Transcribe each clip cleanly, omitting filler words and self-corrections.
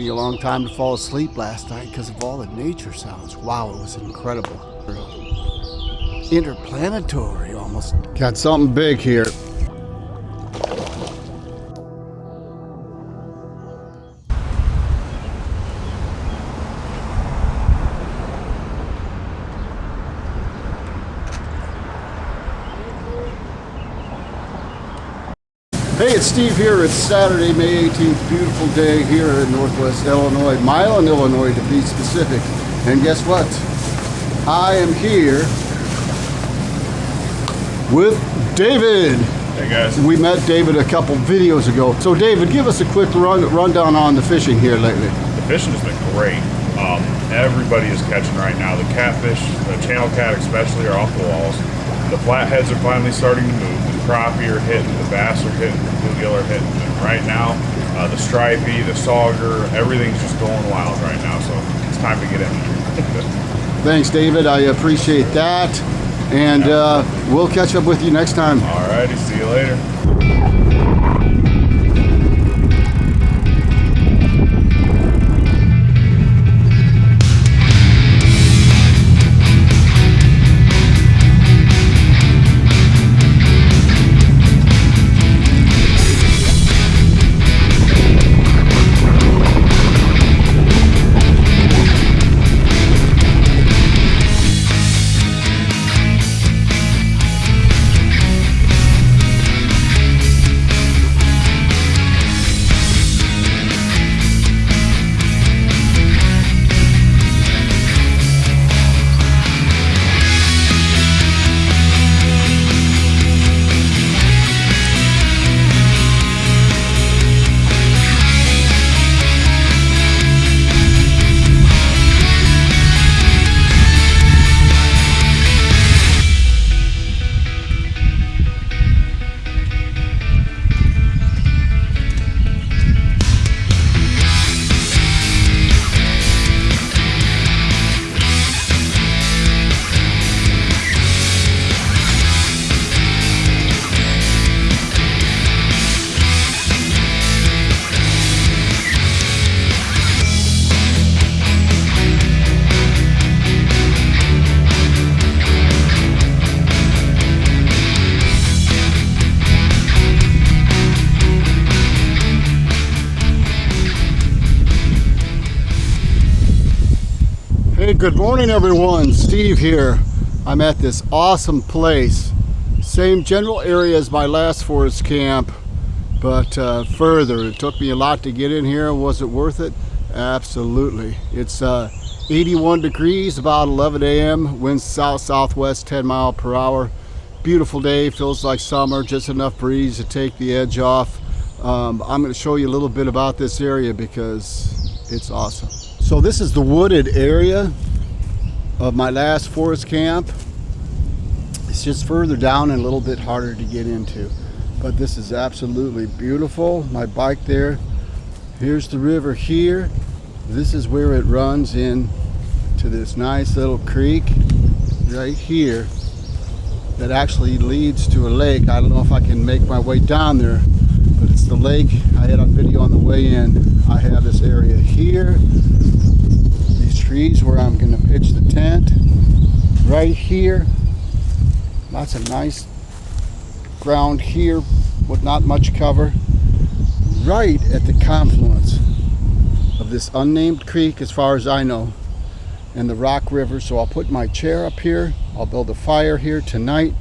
me a long time to fall asleep last night because of all the nature sounds. Wow, it was incredible. Interplanetary almost. Got something big here. Hey, it's Steve here. It's Saturday, May 18th. Beautiful day here in Northwest Illinois, Milan, Illinois to be specific. And guess what? I am here with David. Hey guys. We met David a couple videos ago. So David, give us a quick rundown on the fishing here lately. The fishing has been great. Everybody is catching right now. The catfish, the channel cat especially, are off the walls. The flatheads are finally starting to move. The crappie are hitting, the bass are hitting, the bluegill are hitting. And right now, the stripey, the sauger, everything's just going wild right now. So it's time to get in there. Thanks, David. I appreciate that. And we'll catch up with you next time. Alrighty, see you later. Hey, good morning everyone. Steve here. I'm at this awesome place. Same general area as my last forest camp, but further. It took me a lot to get in here. Was it worth it? Absolutely. It's 81 degrees, about 11 a.m. Winds south-southwest, 10 miles per hour. Beautiful day, feels like summer, just enough breeze to take the edge off. I'm going to show you a little bit about this area because it's awesome. So this is the wooded area of my last forest camp. It's just further down and a little bit harder to get into, but this is absolutely beautiful. My bike there. Here's the river here. This is where it runs in to this nice little creek right here that actually leads to a lake. I don't know if I can make my way down there, but it's the lake I had on video on the way in. I have this area here, these trees where I'm going to pitch the tent. Right here, lots of nice ground here with not much cover. Right at the confluence of this unnamed creek, as far as I know, and the Rock River. So I'll put my chair up here. I'll build a fire here tonight.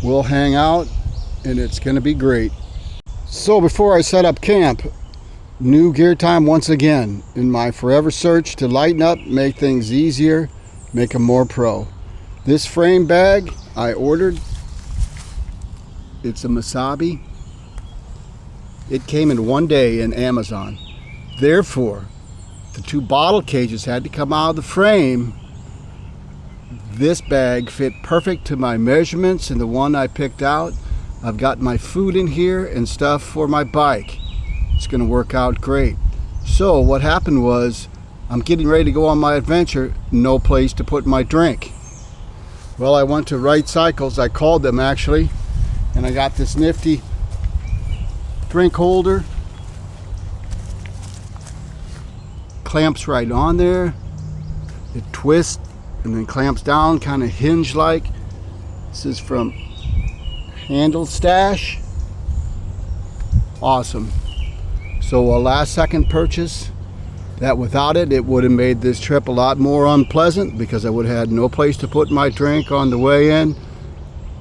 We'll hang out, and it's going to be great. So before I set up camp, new gear time once again in my forever search to lighten up, make things easier, make them more pro. This frame bag I ordered, it's a Masabi. It came in one day in Amazon. Therefore, the two bottle cages had to come out of the frame. This bag fit perfect to my measurements and the one I picked out. I've got my food in here and stuff for my bike. It's going to work out great. So what happened was, I'm getting ready to go on my adventure, no place to put my drink. Well, I went to Right Cycles, I called them actually, and I got this nifty drink holder. clamps right on there. It twists and then clamps down, kind of hinge like. This is from Handle Stash. Awesome. So a last second purchase that without it, it would have made this trip a lot more unpleasant because I would have had no place to put my drink on the way in.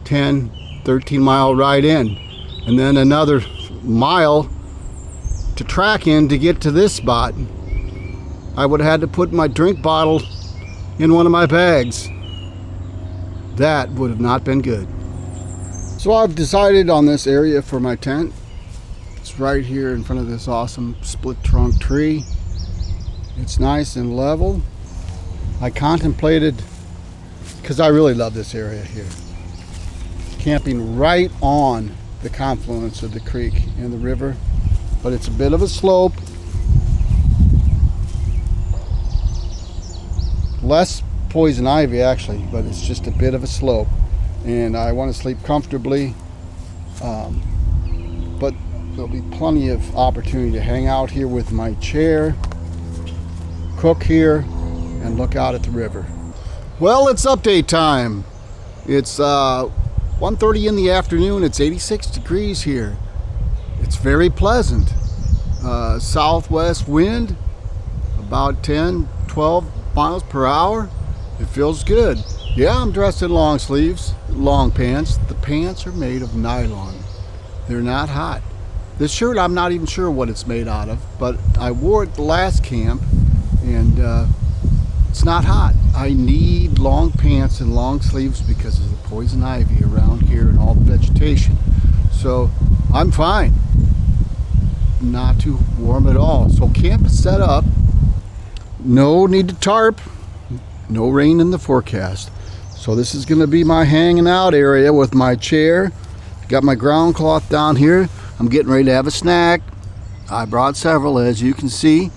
10, 13 mile ride in, and then another mile to track in to get to this spot. I would have had to put my drink bottle in one of my bags. That would have not been good. So I've decided on this area for my tent. It's right here in front of this awesome split trunk tree. It's nice and level. I contemplated, because I really love this area here, camping right on the confluence of the creek and the river, but it's a bit of a slope. Less poison ivy actually, but it's just a bit of a slope, and I want to sleep comfortably, but there'll be plenty of opportunity to hang out here with my chair, cook here, and look out at the river. Well, it's update time. It's 1:30 in the afternoon. It's 86 degrees here. It's very pleasant. Southwest wind, about 10, 12 miles per hour. It feels good. Yeah, I'm dressed in long sleeves, long pants. The pants are made of nylon. They're not hot. This shirt, I'm not even sure what it's made out of, but I wore it the last camp, and it's not hot. I need long pants and long sleeves because of the poison ivy around here and all the vegetation. So I'm fine. Not too warm at all. So camp is set up. No need to tarp. No rain in the forecast. So this is going to be my hanging out area with my chair. Got my ground cloth down here. I'm getting ready to have a snack. I brought several, as you can see.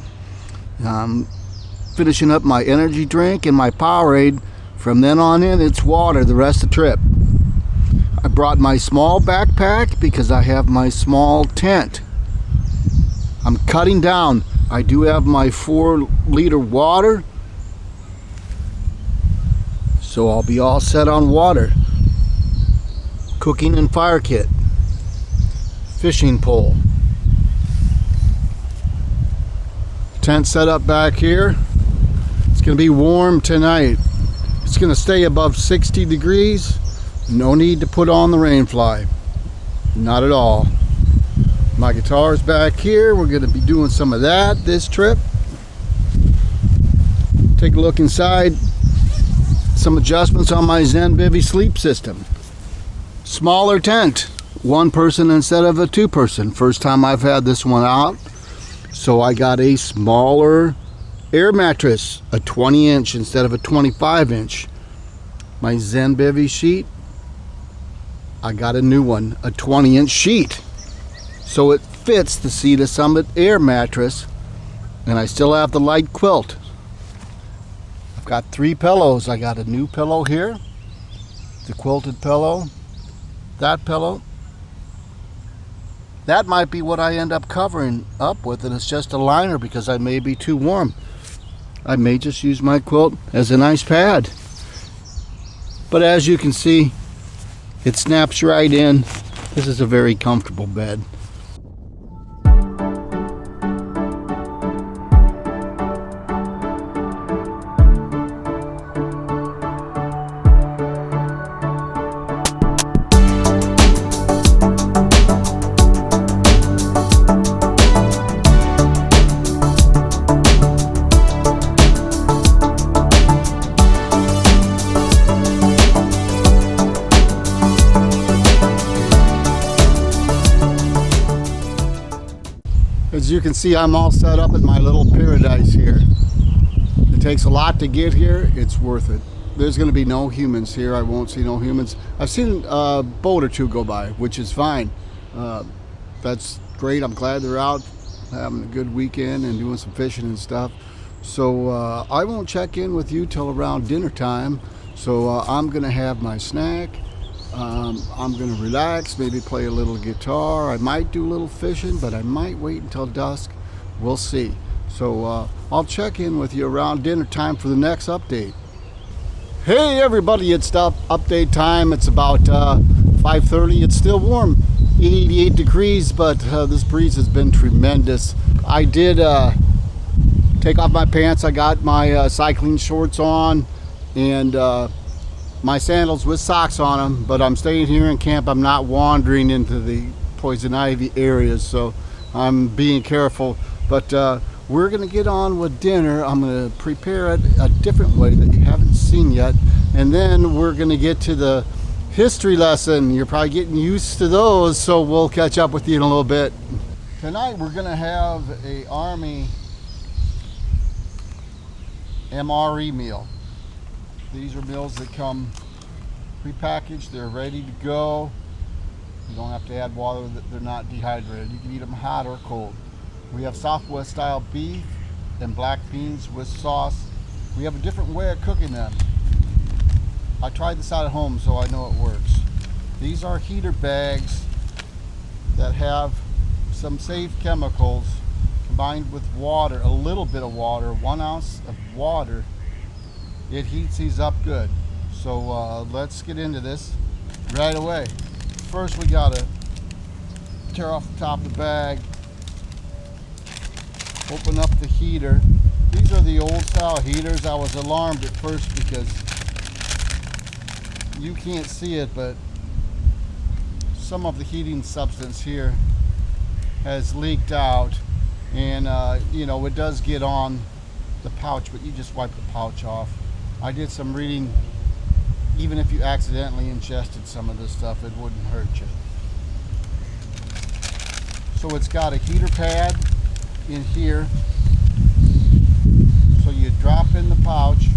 Finishing up my energy drink and my Powerade. From then on in, it's water the rest of the trip. I brought my small backpack because I have my small tent. I'm cutting down. I do have my 4-liter water, so I'll be all set on water. Cooking and fire kit. Fishing pole. Tent set up back here. It's going to be warm tonight. It's going to stay above 60 degrees. No need to put on the rain fly. Not at all. My guitar's back here. We're going to be doing some of that this trip. Take a look inside. Some adjustments on my ZenBivy sleep system. Smaller tent. 1 person instead of a 2-person. First time I've had this one out. So I got a smaller air mattress, a 20-inch instead of a 25-inch. My ZenBivy sheet, I got a new one, a 20-inch sheet. So it fits the Cedar Summit air mattress, and I still have the light quilt. I've got 3 pillows. I got a new pillow here, the quilted pillow, that pillow. That might be what I end up covering up with, and it's just a liner because I may be too warm. I may just use my quilt as a nice pad. But as you can see, it snaps right in. This is a very comfortable bed. As you can see, I'm all set up at my little paradise here. It takes a lot to get here. It's worth it. There's going to be no humans here. I won't see no humans. I've seen a boat or two go by, which is fine. That's great. I'm glad they're out having a good weekend and doing some fishing and stuff. So I won't check in with you till around dinner time. So I'm going to have my snack. I'm going to relax, maybe play a little guitar. I might do a little fishing, but I might wait until dusk. We'll see. So I'll check in with you around dinner time for the next update. Hey everybody, it's update time. It's about 5:30. It's still warm, 88 degrees, but this breeze has been tremendous. I did take off my pants. I got my cycling shorts on and my sandals with socks on them, but I'm staying here in camp. I'm not wandering into the poison ivy areas, so I'm being careful. But we're gonna get on with dinner. I'm gonna prepare it a different way that you haven't seen yet, and then we're gonna get to the history lesson. You're probably getting used to those, so we'll catch up with you in a little bit. Tonight we're gonna have a Army MRE meal. These are meals that come prepackaged. They're ready to go. You don't have to add water. They're not dehydrated. You can eat them hot or cold. We have Southwest style beef and black beans with sauce. We have a different way of cooking them. I tried this out at home, so I know it works. These are heater bags that have some safe chemicals combined with water, a little bit of water, 1 ounce of water. It heats these up good. So let's get into this right away. First we gotta tear off the top of the bag, open up the heater. These are the old style heaters. I was alarmed at first because you can't see it, but some of the heating substance here has leaked out, and you know, it does get on the pouch, but you just wipe the pouch off. I did some reading. Even if you accidentally ingested some of this stuff, it wouldn't hurt you. So it's got a heater pad in here. So you drop in the pouch.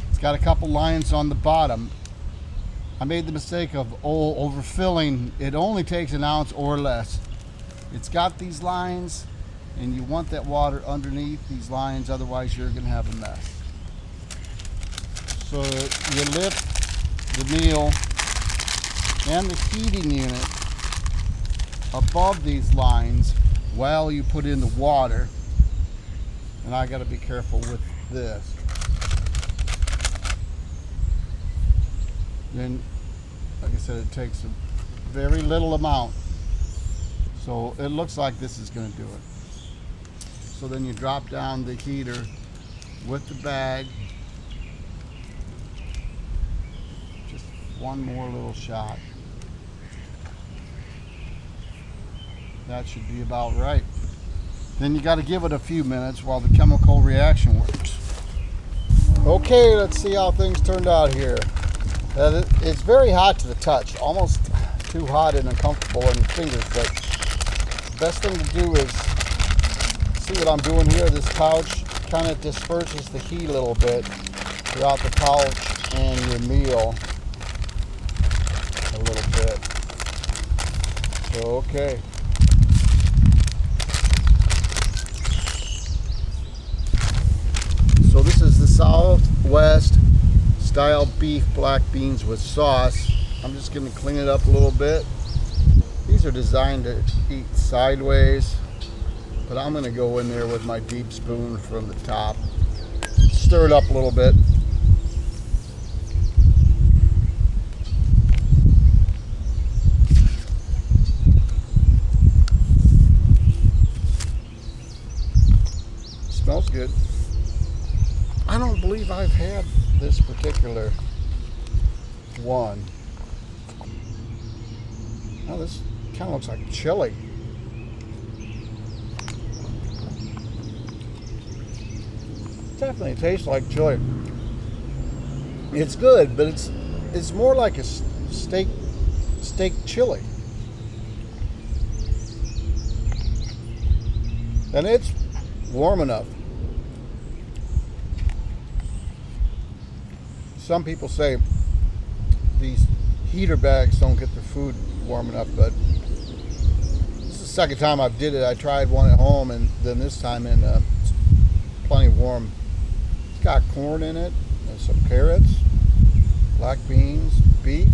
It's got a couple lines on the bottom. I made the mistake of overfilling. It only takes 1 ounce or less. It's got these lines, and you want that water underneath these lines, otherwise you're going to have a mess. So you lift the meal and the heating unit above these lines while you put in the water. And I got to be careful with this. Then, like I said, it takes a very little amount. So it looks like this is going to do it. So then you drop down the heater with the bag. Just one more little shot. That should be about right. Then you got to give it a few minutes while the chemical reaction works. Okay, let's see how things turned out here. It's very hot to the touch, almost too hot and uncomfortable in the fingers, but the best thing to do is see what I'm doing here. This pouch kind of disperses the heat a little bit throughout the pouch and your meal a little bit. So, okay. So this is the Southwest style beef black beans with sauce. I'm just going to clean it up a little bit. These are designed to eat sideways, but I'm going to go in there with my deep spoon from the top. Stir it up a little bit. Smells good. I don't believe I've had this particular one. Oh, this kind of looks like chili. Definitely tastes like chili. It's good, but it's more like a steak chili. And it's warm enough. Some people say these heater bags don't get the food warm enough, but this is the second time I've did it. I tried one at home, and then this time it's plenty warm. It's got corn in it and some carrots. black beans, beef.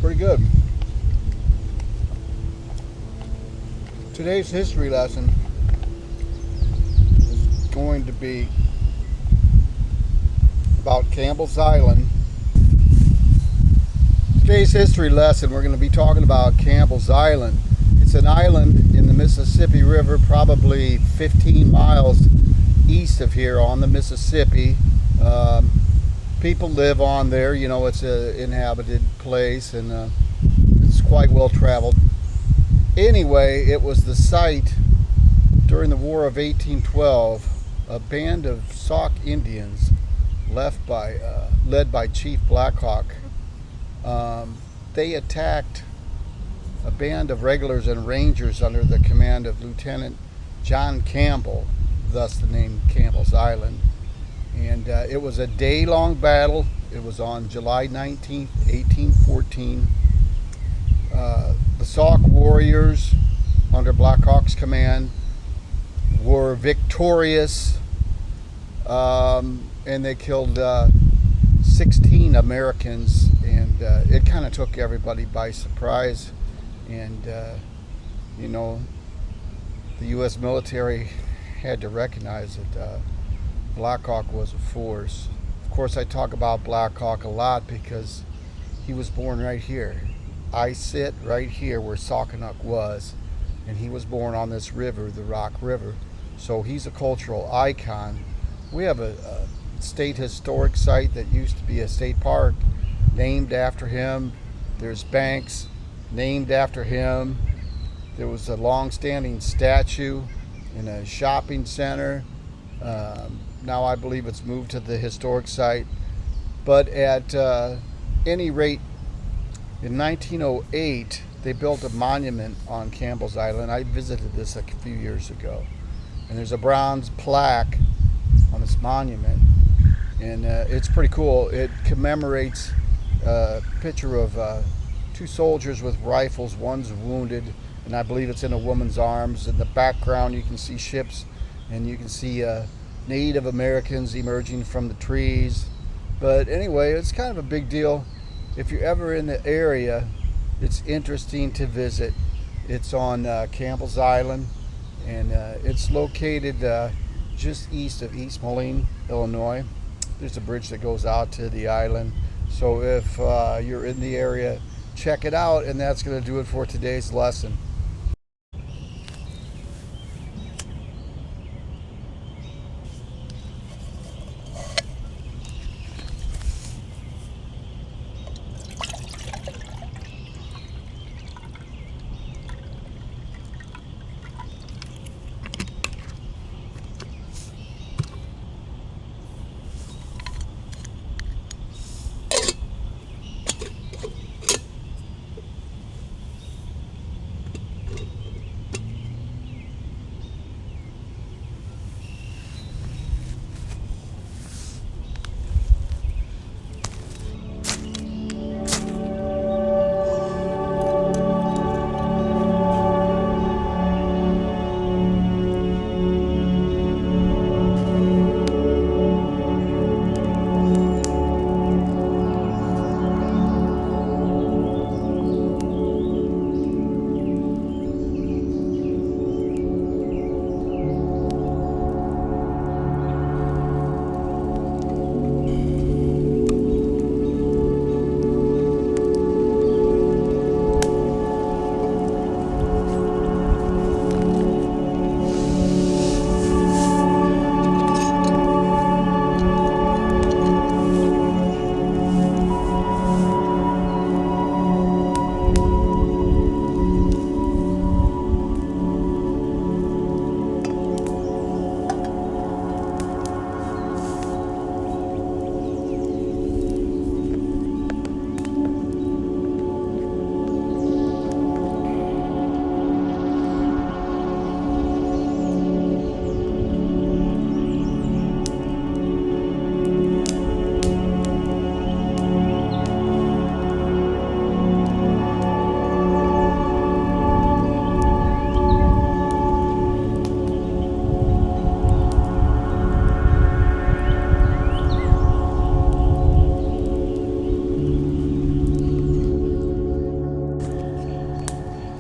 Pretty good. Today's history lesson is going to be about Campbell's Island. Today's history lesson, we're going to be talking about Campbell's Island. It's an island in the Mississippi River, probably 15 miles east of here on the Mississippi. People live on there, you know, it's an inhabited place, and it's quite well traveled. Anyway, it was the site during the War of 1812, a band of Sauk Indians led by Chief Blackhawk. They attacked a band of regulars and rangers under the command of Lieutenant John Campbell, thus the name Campbell's Island. And it was a day-long battle. It was on July 19th, 1814. The Sauk warriors, under Blackhawk's command, were victorious, and they killed 16 Americans, and it kind of took everybody by surprise. And you know, the U.S. military had to recognize that Blackhawk was a force. Of course, I talk about Blackhawk a lot because he was born right here. I sit right here where Saukenuk was, and he was born on this river, the Rock River. So he's a cultural icon. We have a state historic site that used to be a state park named after him. There's banks named after him. There was a long-standing statue in a shopping center. Now I believe it's moved to the historic site. But at any rate, in 1908, they built a monument on Campbell's Island. I visited this a few years ago. And there's a bronze plaque on this monument. And it's pretty cool. It commemorates a picture of two soldiers with rifles. One's wounded, and I believe it's in a woman's arms. In the background, you can see ships, and you can see Native Americans emerging from the trees. But anyway, it's kind of a big deal. If you're ever in the area, it's interesting to visit. It's on Campbell's Island, and it's located just east of East Moline, Illinois. There's a bridge that goes out to the island. So if you're in the area, check it out, and that's going to do it for today's lesson.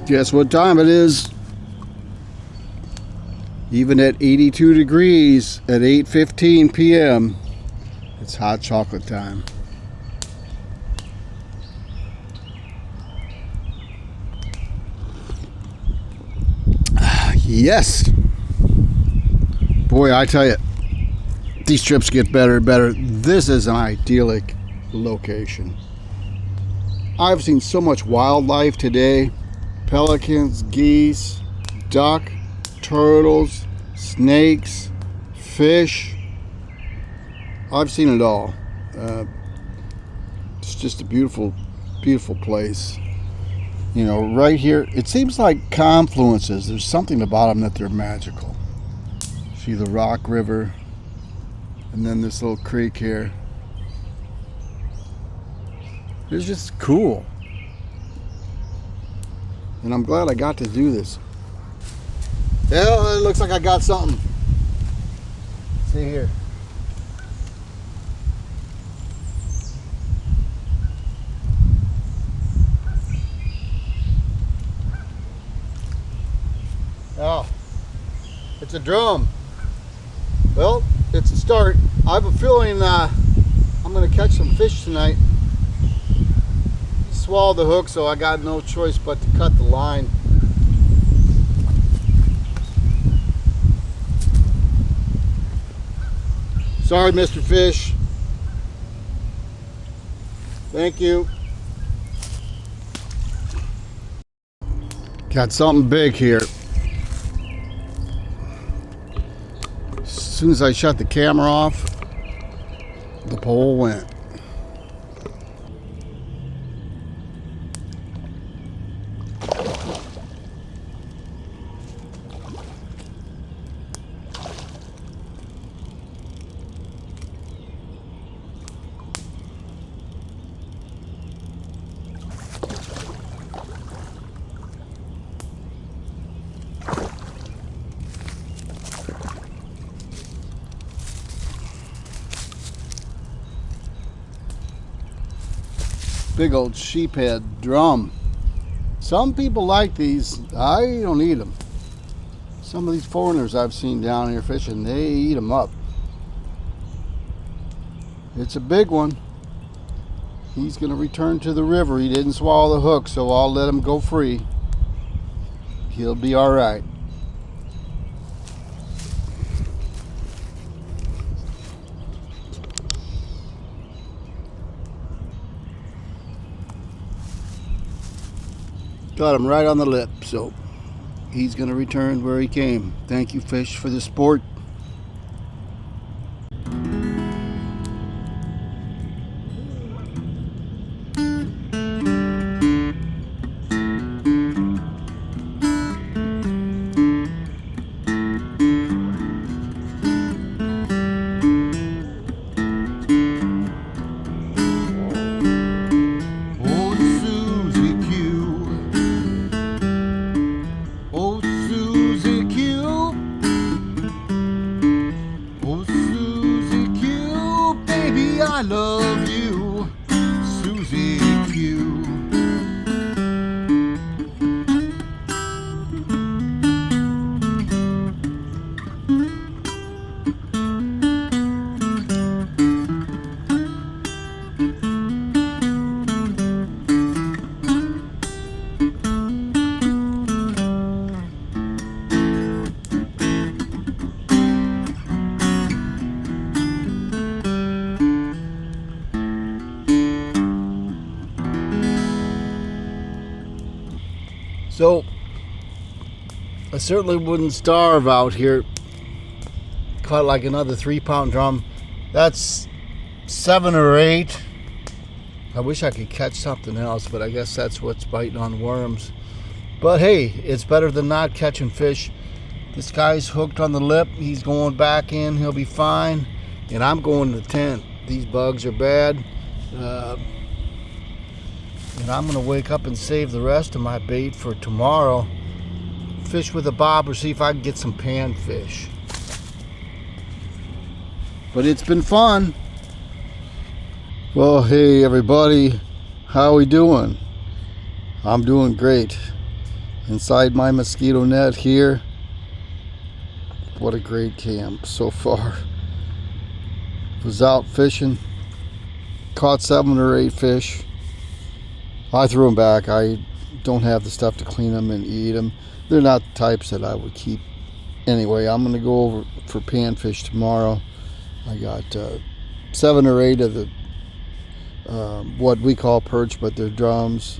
Guess what time it is? Even at 82 degrees at 8:15 p.m. it's hot chocolate time. Yes. Boy, I tell you, these trips get better and better. This is an idyllic location. I've seen so much wildlife today. Pelicans, geese, duck, turtles, snakes, fish. I've seen it all. It's just a beautiful, beautiful place. You know, right here, it seems like confluences. There's something about them that they're magical. See the Rock River, and then this little creek here. It's just cool. And I'm glad I got to do this. Yeah, it looks like I got something. See here. Oh, it's a drum. Well, it's a start. I have a feeling I'm going to catch some fish tonight. Swallowed the hook, so I got no choice but to cut the line. Sorry, Mr. Fish. Thank you. Got something big here. As soon as I shut the camera off, the pole went. Big old sheephead drum. Some people like these. I don't eat them. Some of these foreigners I've seen down here fishing, they eat them up. It's a big one. He's going to return to the river. He didn't swallow the hook, so I'll let him go free. He'll be all right. Got him right on the lip, so he's going to return where he came. Thank you, fish, for the sport. I love you, Susie Q. So, I certainly wouldn't starve out here. Caught like another 3-pound drum. That's 7 or 8. I wish I could catch something else, but I guess that's what's biting on worms. But hey, it's better than not catching fish. This guy's hooked on the lip. He's going back in. He'll be fine. And I'm going to the tent. These bugs are bad. And I'm going to wake up and save the rest of my bait for tomorrow. Fish with a bobber, see if I can get some panfish. But it's been fun. Well, hey everybody, how we doing? I'm doing great. inside my mosquito net here. What a great camp so far. Was out fishing, caught 7 or 8 fish. I threw them back. I don't have the stuff to clean them and eat them. They're not the types that I would keep. Anyway, I'm going to go over for panfish tomorrow. I got 7 or 8 of the what we call perch, but they're drums.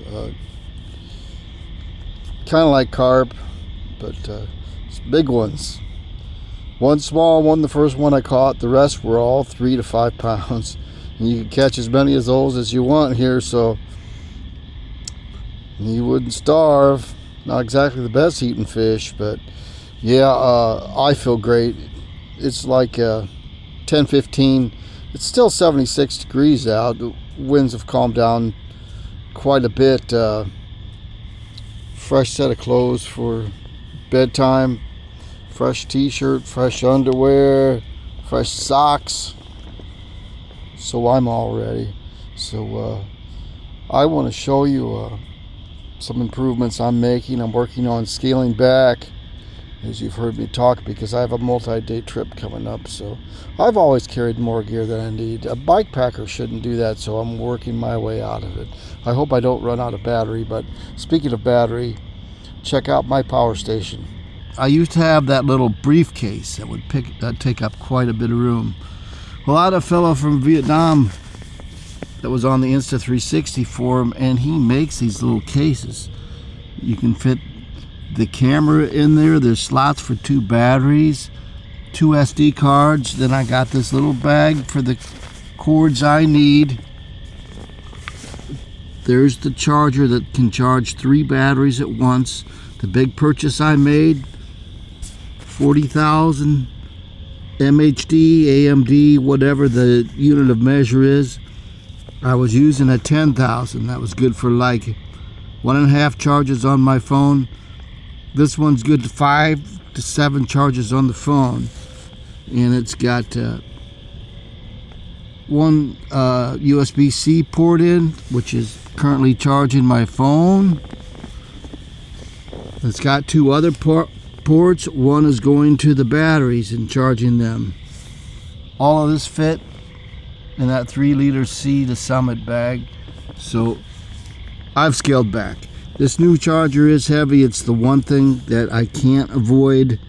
Kind of like carp, but it's big ones. One small one, the first one I caught. The rest were all 3 to 5 pounds. And you can catch as many of those as you want here, so you wouldn't starve. Not exactly the best eating fish, but yeah, I feel great. It's like 10-15. It's still 76 degrees out. The winds have calmed down quite a bit. Fresh set of clothes for bedtime. Fresh t-shirt, fresh underwear, fresh socks. So I'm all ready. So I want to show you some improvements I'm making. I'm working on scaling back, as you've heard me talk, because I have a multi-day trip coming up. So I've always carried more gear than I need. A bike packer shouldn't do that, so I'm working my way out of it. I hope I don't run out of battery, but speaking of battery, check out my power station. I used to have that little briefcase that would take up quite a bit of room. Well, I had a fellow from Vietnam that was on the Insta360 forum, and he makes these little cases. You can fit the camera in there. There's slots for 2 batteries, 2 SD cards. Then I got this little bag for the cords I need. There's the charger that can charge 3 batteries at once. The big purchase I made, 40,000 MHD, AMD, whatever the unit of measure is. I was using a 10,000. That was good for like 1.5 charges on my phone. This one's good to 5 to 7 charges on the phone. And it's got one USB-C port in, which is currently charging my phone. It's got 2 other ports. One is going to the batteries and charging them. All of this fit in that 3-liter Sea to Summit bag. So I've scaled back. This new charger is heavy. It's the one thing that I can't avoid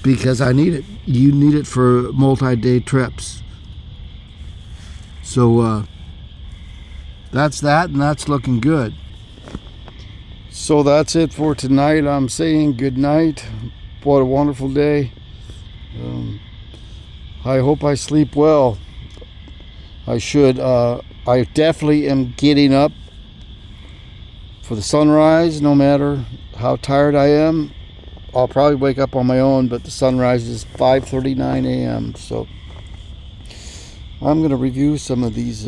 because I need it. You need it for multi-day trips. So that's that, and that's looking good. So that's it for tonight. I'm saying good night. What a wonderful day. I hope I sleep well. I should. I definitely am getting up for the sunrise, no matter how tired I am. I'll probably wake up on my own, but the sunrise is 5:39 a.m. So I'm going to review some of these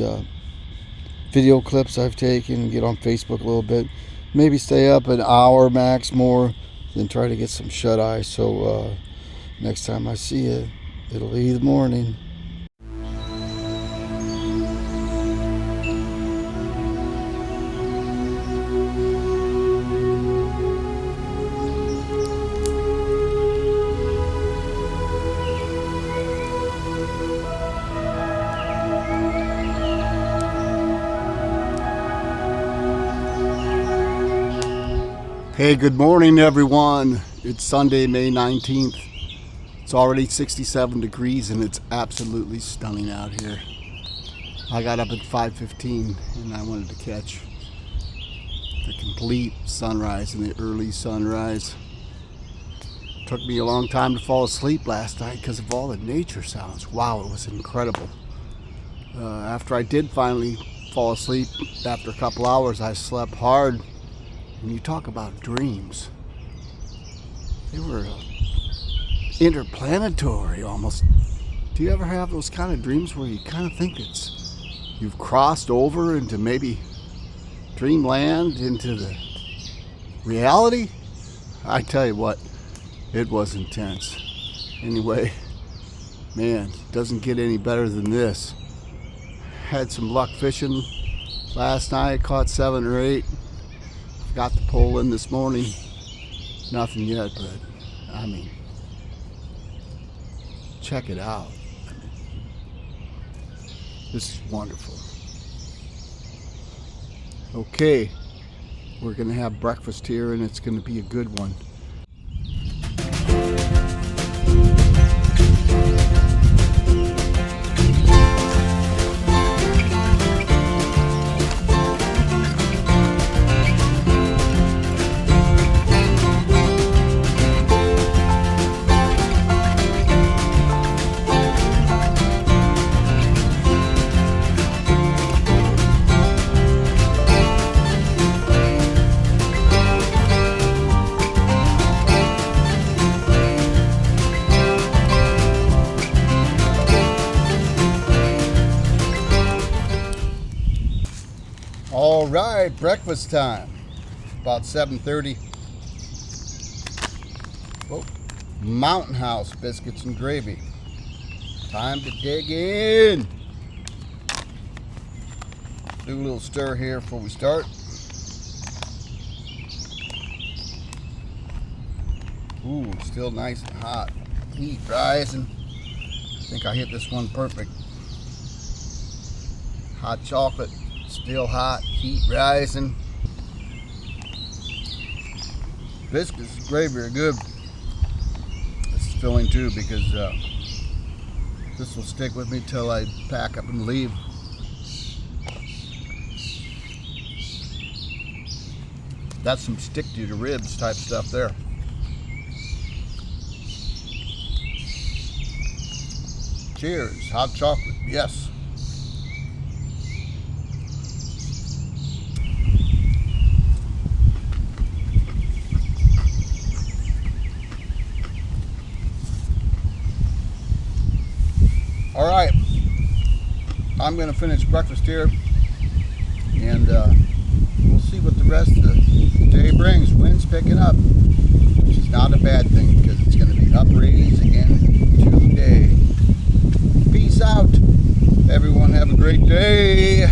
video clips I've taken and get on Facebook a little bit. Maybe stay up an hour max more, then try to get some shut-eye. So next time I see you, it'll be the morning. Hey, good morning everyone. It's Sunday, May 19th. It's already 67 degrees and it's absolutely stunning out here. I got up at 5:15 and I wanted to catch the complete sunrise and the early sunrise. It took me a long time to fall asleep last night because of all the nature sounds. Wow, it was incredible. After I did finally fall asleep, after a couple hours, I slept hard. When you talk about dreams, they were interplanetary almost. Do you ever have those kind of dreams where you kind of think you've crossed over into maybe dreamland, into the reality? I tell you what, it was intense. Anyway, man, it doesn't get any better than this. Had some luck fishing last night, caught 7 or 8. Got the pole in this morning. Nothing yet, but I mean, check it out. This is wonderful. Okay, we're gonna have breakfast here and it's gonna be a good one. All right, breakfast time. About 7:30. Oh, Mountain House biscuits and gravy. Time to dig in. Do a little stir here before we start. Ooh, still nice and hot. Heat rising. I think I hit this one perfect. Hot chocolate. Still hot, heat rising. Biscuits and gravy are good. This is filling too because this will stick with me till I pack up and leave. That's some stick to the ribs type stuff there. Cheers, hot chocolate, yes. All right, I'm going to finish breakfast here, and we'll see what the rest of the day brings. Wind's picking up, which is not a bad thing because it's going to be upper 80s again today. Peace out. Everyone have a great day.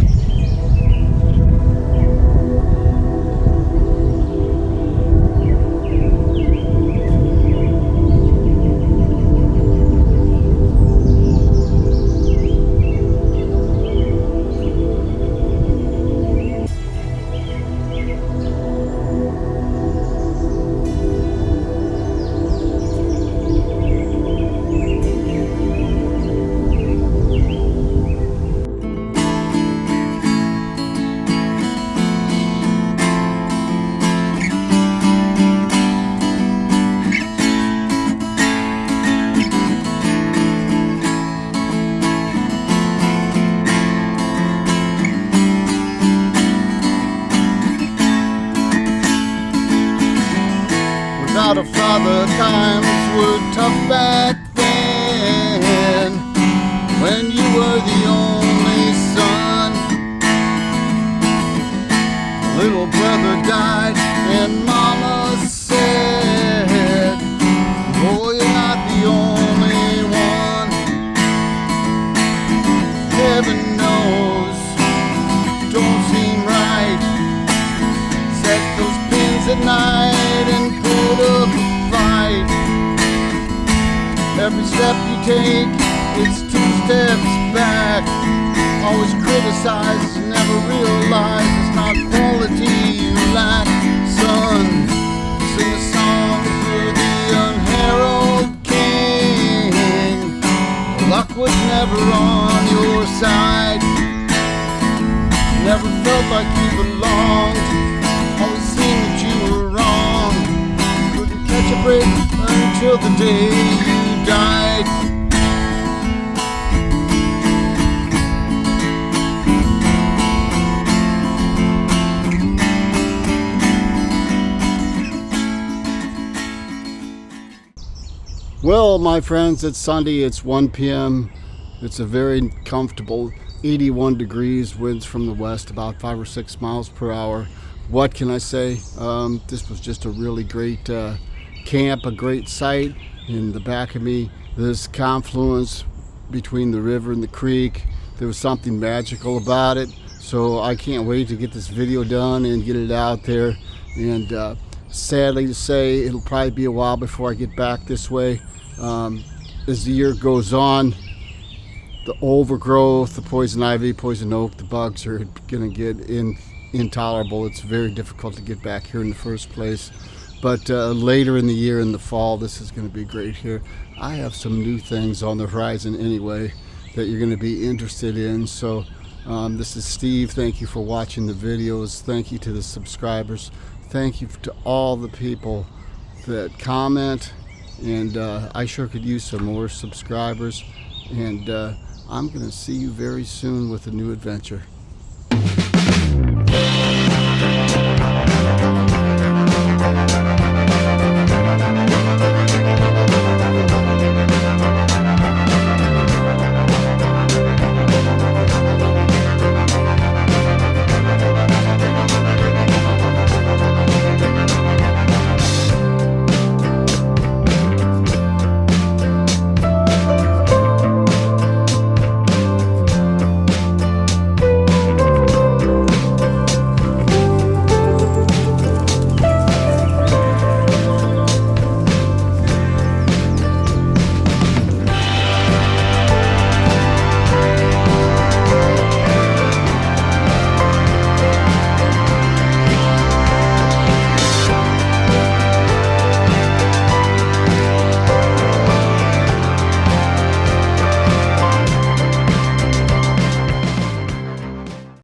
Without a father, times were tough back then, when you were the only son. Little brother died and mama said, oh, you're not the only one. Heaven knows, don't seem right. Set those pins at night and put up a fight. Every step you take, it's 2 steps back. Always criticize, never realize it's not quality you lack. Son, sing a song for the unheralded king. Luck was never on your side. Never felt like you belonged. Always seemed that you were wrong. Couldn't catch a break until the day you died. Well, my friends, it's Sunday, it's 1 p.m. It's a very comfortable 81 degrees, winds from the west about 5 or 6 miles per hour. What can I say? This was just a really great camp, a great site. In the back of me, this confluence between the river and the creek. There was something magical about it. So I can't wait to get this video done and get it out there. And sadly to say, it'll probably be a while before I get back this way. As the year goes on, the overgrowth, the poison ivy, poison oak, the bugs are going to get intolerable. It's very difficult to get back here in the first place. But later in the year, in the fall, this is going to be great here. I have some new things on the horizon anyway that you're going to be interested in. So this is Steve. Thank you for watching the videos. Thank you to the subscribers. Thank you to all the people that comment. And I sure could use some more subscribers. And I'm going to see you very soon with a new adventure.